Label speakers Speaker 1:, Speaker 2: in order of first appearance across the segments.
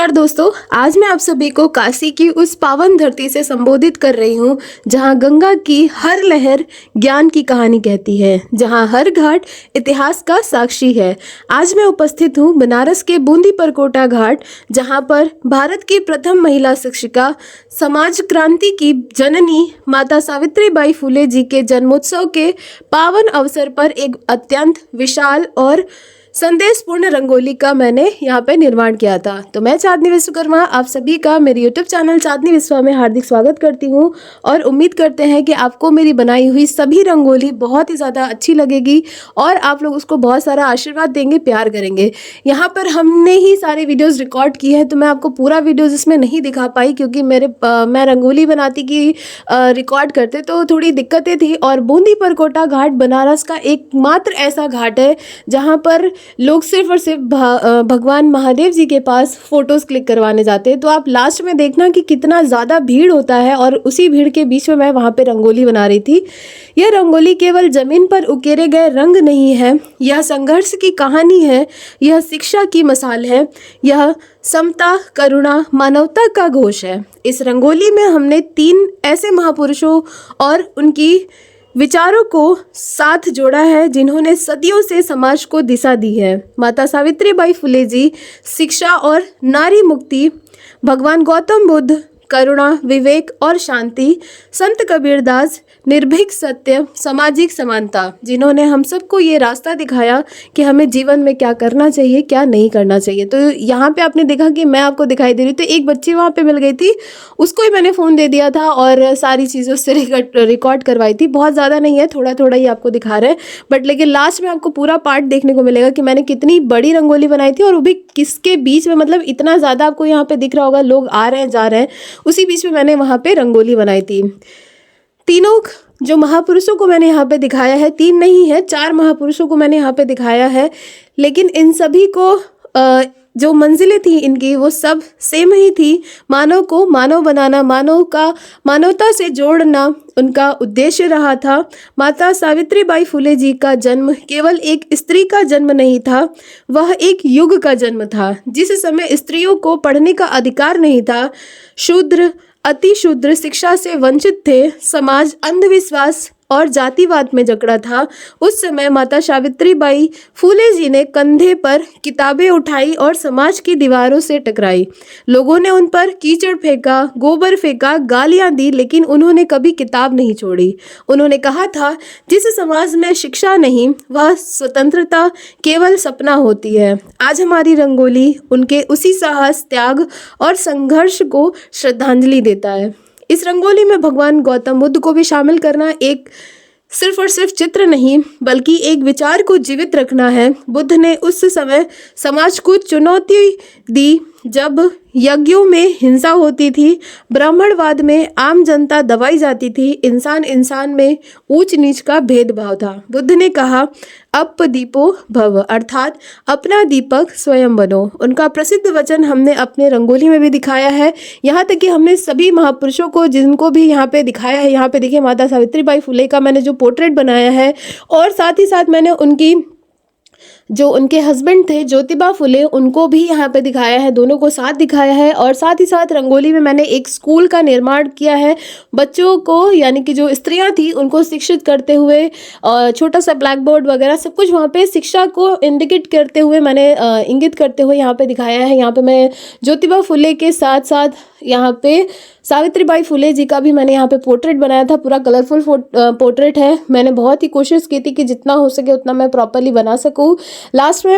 Speaker 1: नमस्कार दोस्तों, आज मैं आप सभी को काशी की उस पावन धरती से संबोधित कर रही हूँ जहाँ गंगा की हर लहर ज्ञान की कहानी कहती है, जहाँ हर घाट इतिहास का साक्षी है। आज मैं उपस्थित हूँ बनारस के बूंदी परकोटा घाट, जहाँ पर भारत की प्रथम महिला शिक्षिका, समाज क्रांति की जननी माता सावित्रीबाई फुले जी के जन्मोत्सव के पावन अवसर पर एक अत्यंत विशाल और संदेशपूर्ण रंगोली का मैंने यहाँ पे निर्माण किया था। तो मैं चांदनी विश्वकर्मा आप सभी का मेरे यूट्यूब चैनल चांदनी विश्वा में हार्दिक स्वागत करती हूँ और उम्मीद करते हैं कि आपको मेरी बनाई हुई सभी रंगोली बहुत ही ज़्यादा अच्छी लगेगी और आप लोग उसको बहुत सारा आशीर्वाद देंगे, प्यार करेंगे। यहाँ पर हमने ही सारे वीडियोज़ रिकॉर्ड किए हैं, तो मैं आपको पूरा वीडियोज़ इसमें नहीं दिखा पाई क्योंकि मैं रंगोली बनाती की रिकॉर्ड करते तो थोड़ी दिक्कतें थी। और बूंदी परकोटा घाट बनारस का एकमात्र ऐसा घाट है जहाँ पर लोग सिर्फ और सिर्फ भगवान महादेव जी के पास फोटोज क्लिक करवाने जाते हैं। तो आप लास्ट में देखना कि कितना ज़्यादा भीड़ होता है और उसी भीड़ के बीच में मैं वहाँ पे रंगोली बना रही थी। यह रंगोली केवल जमीन पर उकेरे गए रंग नहीं है, यह संघर्ष की कहानी है, यह शिक्षा की मसाल है, यह समता, करुणा, मानवता का घोष है। इस रंगोली में हमने 3 ऐसे महापुरुषों और उनकी विचारों को साथ जोड़ा है जिन्होंने सदियों से समाज को दिशा दी है। माता सावित्रीबाई फुले जी, शिक्षा और नारी मुक्ति; भगवान गौतम बुद्ध, करुणा, विवेक और शांति; संत कबीरदास, निर्भीक सत्य, सामाजिक समानता, जिन्होंने हम सबको ये रास्ता दिखाया कि हमें जीवन में क्या करना चाहिए, क्या नहीं करना चाहिए। तो यहाँ पे आपने देखा कि मैं आपको दिखाई दे रही थी, तो एक बच्ची वहाँ पे मिल गई थी, उसको ही मैंने फ़ोन दे दिया था और सारी चीज़ें उससे रिकॉर्ड करवाई थी। बहुत ज़्यादा नहीं है, थोड़ा थोड़ा ही आपको दिखा रहे हैं, बट लेकिन लास्ट में आपको पूरा पार्ट देखने को मिलेगा कि मैंने कितनी बड़ी रंगोली बनाई थी और वो भी किसके बीच में, मतलब इतना ज़्यादा आपको यहाँ पे दिख रहा होगा, लोग आ रहे हैं जा रहे हैं, उसी बीच में मैंने वहाँ पे रंगोली बनाई थी। तीनों जो महापुरुषों को मैंने यहाँ पे दिखाया है, 3 नहीं है 4 महापुरुषों को मैंने यहाँ पे दिखाया है, लेकिन इन सभी को जो मंजिलें थी इनकी वो सब सेम ही थी। मानव को मानव बनाना, मानवता से जोड़ना उनका उद्देश्य रहा था। माता सावित्रीबाई फुले जी का जन्म केवल एक स्त्री का जन्म नहीं था, वह एक युग का जन्म था जिस समय स्त्रियों को पढ़ने का अधिकार नहीं था, शूद्र, अति शूद्र शिक्षा से वंचित थे, समाज अंधविश्वास और जातिवाद में जकड़ा था। उस समय माता सावित्रीबाई फुले जी ने कंधे पर किताबें उठाई और समाज की दीवारों से टकराई। लोगों ने उन पर कीचड़ फेंका, गोबर फेंका, गालियां दी, लेकिन उन्होंने कभी किताब नहीं छोड़ी। उन्होंने कहा था, जिस समाज में शिक्षा नहीं, वह स्वतंत्रता केवल सपना होती है। आज हमारी रंगोली उनके उसी साहस, त्याग और संघर्ष को श्रद्धांजलि देता है। इस रंगोली में भगवान गौतम बुद्ध को भी शामिल करना एक सिर्फ और सिर्फ चित्र नहीं बल्कि एक विचार को जीवित रखना है। बुद्ध ने उस समय समाज को चुनौती दी जब यज्ञों में हिंसा होती थी, ब्राह्मणवाद में आम जनता दबाई जाती थी, इंसान में ऊंच नीच का भेदभाव था। बुद्ध ने कहा, अप दीपो भव, अर्थात अपना दीपक स्वयं बनो। उनका प्रसिद्ध वचन हमने अपने रंगोली में भी दिखाया है। यहाँ तक कि हमने सभी महापुरुषों को जिनको भी यहाँ पे दिखाया है, यहाँ पे देखिए माता सावित्रीबाई फुले का मैंने जो पोर्ट्रेट बनाया है और साथ ही साथ मैंने उनकी जो उनके हस्बैंड थे ज्योतिबा फुले, उनको भी यहाँ पे दिखाया है, दोनों को साथ दिखाया है। और साथ ही साथ रंगोली में मैंने एक स्कूल का निर्माण किया है, बच्चों को यानी कि जो स्त्रियां थी उनको शिक्षित करते हुए, और छोटा सा ब्लैक बोर्ड वगैरह सब कुछ वहाँ पे शिक्षा को इंडिकेट करते हुए मैंने इंगित करते हुए यहाँ पे दिखाया है। यहाँ पे मैं ज्योतिबा फुले के साथ साथ यहाँ पे सावित्रीबाई फुले जी का भी मैंने यहाँ पे पोर्ट्रेट बनाया था। पूरा कलरफुल पोर्ट्रेट है। मैंने बहुत ही कोशिश की थी कि जितना हो सके उतना मैं प्रॉपरली बना सकूँ। लास्ट में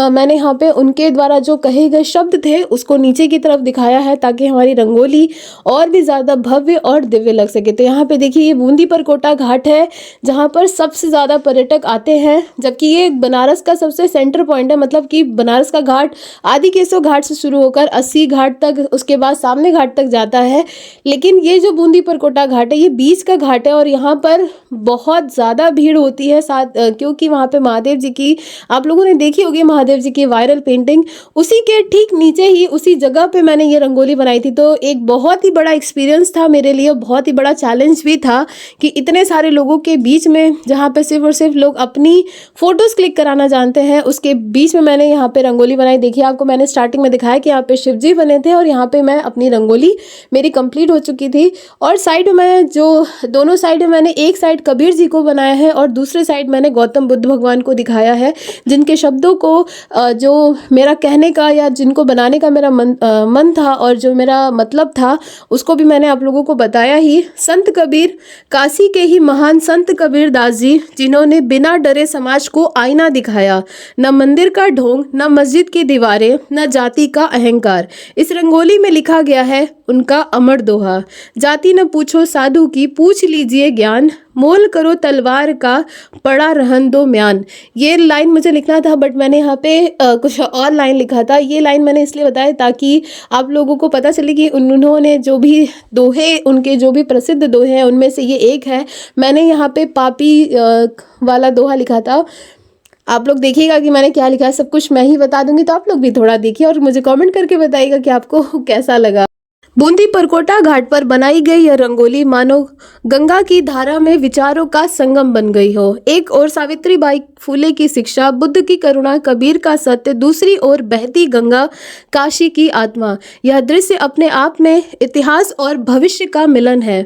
Speaker 1: मैंने यहाँ पे उनके द्वारा जो कहे गए शब्द थे उसको नीचे की तरफ दिखाया है ताकि हमारी रंगोली और भी ज़्यादा भव्य और दिव्य लग सके। तो यहाँ पे देखिए ये बूंदी परकोटा घाट है जहाँ पर सबसे ज़्यादा पर्यटक आते हैं, जबकि ये बनारस का सबसे सेंटर पॉइंट है। मतलब कि बनारस का घाट आदि केशव घाट से शुरू होकर 80 घाट तक, उसके बाद सामने घाट तक जाता है, लेकिन ये जो बूंदी परकोटा घाट है ये बीच का घाट है और यहाँ पर बहुत ज़्यादा भीड़ होती है साथ, क्योंकि वहाँ पे महादेव जी की आप लोगों ने देखी होगी महादेव जी की वायरल पेंटिंग, उसी के ठीक नीचे ही उसी जगह पे मैंने ये रंगोली बनाई थी। तो एक बहुत ही बड़ा एक्सपीरियंस था मेरे लिए, बहुत ही बड़ा चैलेंज भी था कि इतने सारे लोगों के बीच में, जहाँ पे सिर्फ और सिर्फ लोग अपनी फोटोज क्लिक कराना जानते हैं, उसके बीच में मैंने यहाँ पे रंगोली बनाई। देखिए, आपको मैंने स्टार्टिंग में दिखाया कि यहाँ पे शिव जी बने थे और यहाँ पे मैं अपनी रंगोली मेरी कंप्लीट हो चुकी थी। और साइड में जो दोनों साइड में मैंने एक साइड कबीर जी को बनाया है और दूसरे साइड मैंने गौतम बुद्ध भगवान को दिखाया है, जिनके शब्दों को जो मेरा कहने का या जिनको बनाने का मेरा मन था और जो मेरा मतलब था उसको भी मैंने आप लोगों को बताया ही। संत कबीर, काशी के ही महान संत कबीर दास जी, जिन्होंने बिना डरे समाज को आईना दिखाया। न मंदिर का ढोंग, न मस्जिद की दीवारें, न जाति का अहंकार। इस रंगोली में लिखा गया है उनका अमर दोहा, जाति न पूछो साधु की, पूछ लीजिए ज्ञान, मोल करो तलवार का, पड़ा रहन दो म्यान। ये लाइन मुझे लिखना था बट मैंने यहाँ पे कुछ और लाइन लिखा था। ये लाइन मैंने इसलिए बताया ताकि आप लोगों को पता चले कि उन्होंने जो भी दोहे, उनके जो भी प्रसिद्ध दोहे हैं उनमें से ये एक है। मैंने यहाँ पे पापी वाला दोहा लिखा था। आप लोग देखिएगा कि मैंने क्या लिखा है, सब कुछ मैं ही बता दूंगी, तो आप लोग भी थोड़ा देखिए और मुझे कमेंट करके बताइएगा कि आपको कैसा लगा। बूंदी परकोटा घाट पर बनाई गई यह रंगोली मानो गंगा की धारा में विचारों का संगम बन गई हो। एक ओर सावित्रीबाई फुले की शिक्षा, बुद्ध की करुणा, कबीर का सत्य, दूसरी ओर बहती गंगा, काशी की आत्मा। यह दृश्य अपने आप में इतिहास और भविष्य का मिलन है।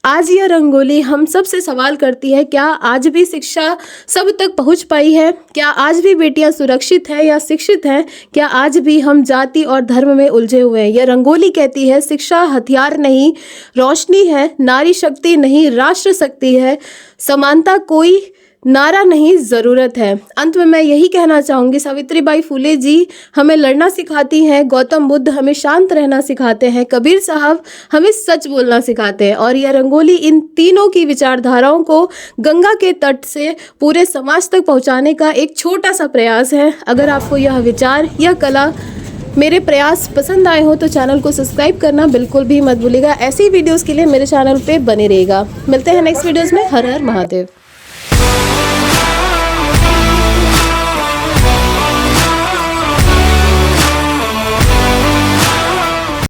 Speaker 1: आज यह रंगोली हम सब से सवाल करती है, क्या आज भी शिक्षा सब तक पहुंच पाई है? क्या आज भी बेटियां सुरक्षित हैं या शिक्षित हैं? क्या आज भी हम जाति और धर्म में उलझे हुए हैं? यह रंगोली कहती है, शिक्षा हथियार नहीं, रोशनी है। नारी शक्ति नहीं, राष्ट्र शक्ति है। समानता कोई नारा नहीं, ज़रूरत है। अंत में मैं यही कहना चाहूँगी, सावित्रीबाई फुले जी हमें लड़ना सिखाती हैं, गौतम बुद्ध हमें शांत रहना सिखाते हैं, कबीर साहब हमें सच बोलना सिखाते हैं। और यह रंगोली इन तीनों की विचारधाराओं को गंगा के तट से पूरे समाज तक पहुँचाने का एक छोटा सा प्रयास है। अगर आपको यह विचार, यह कला, मेरे प्रयास पसंद आए हो तो चैनल को सब्सक्राइब करना बिल्कुल भी मत भूलिएगा। ऐसी वीडियोज़ के लिए मेरे चैनल पर बने रहेगा। मिलते हैं नेक्स्ट वीडियोज़ में। हर हर महादेव।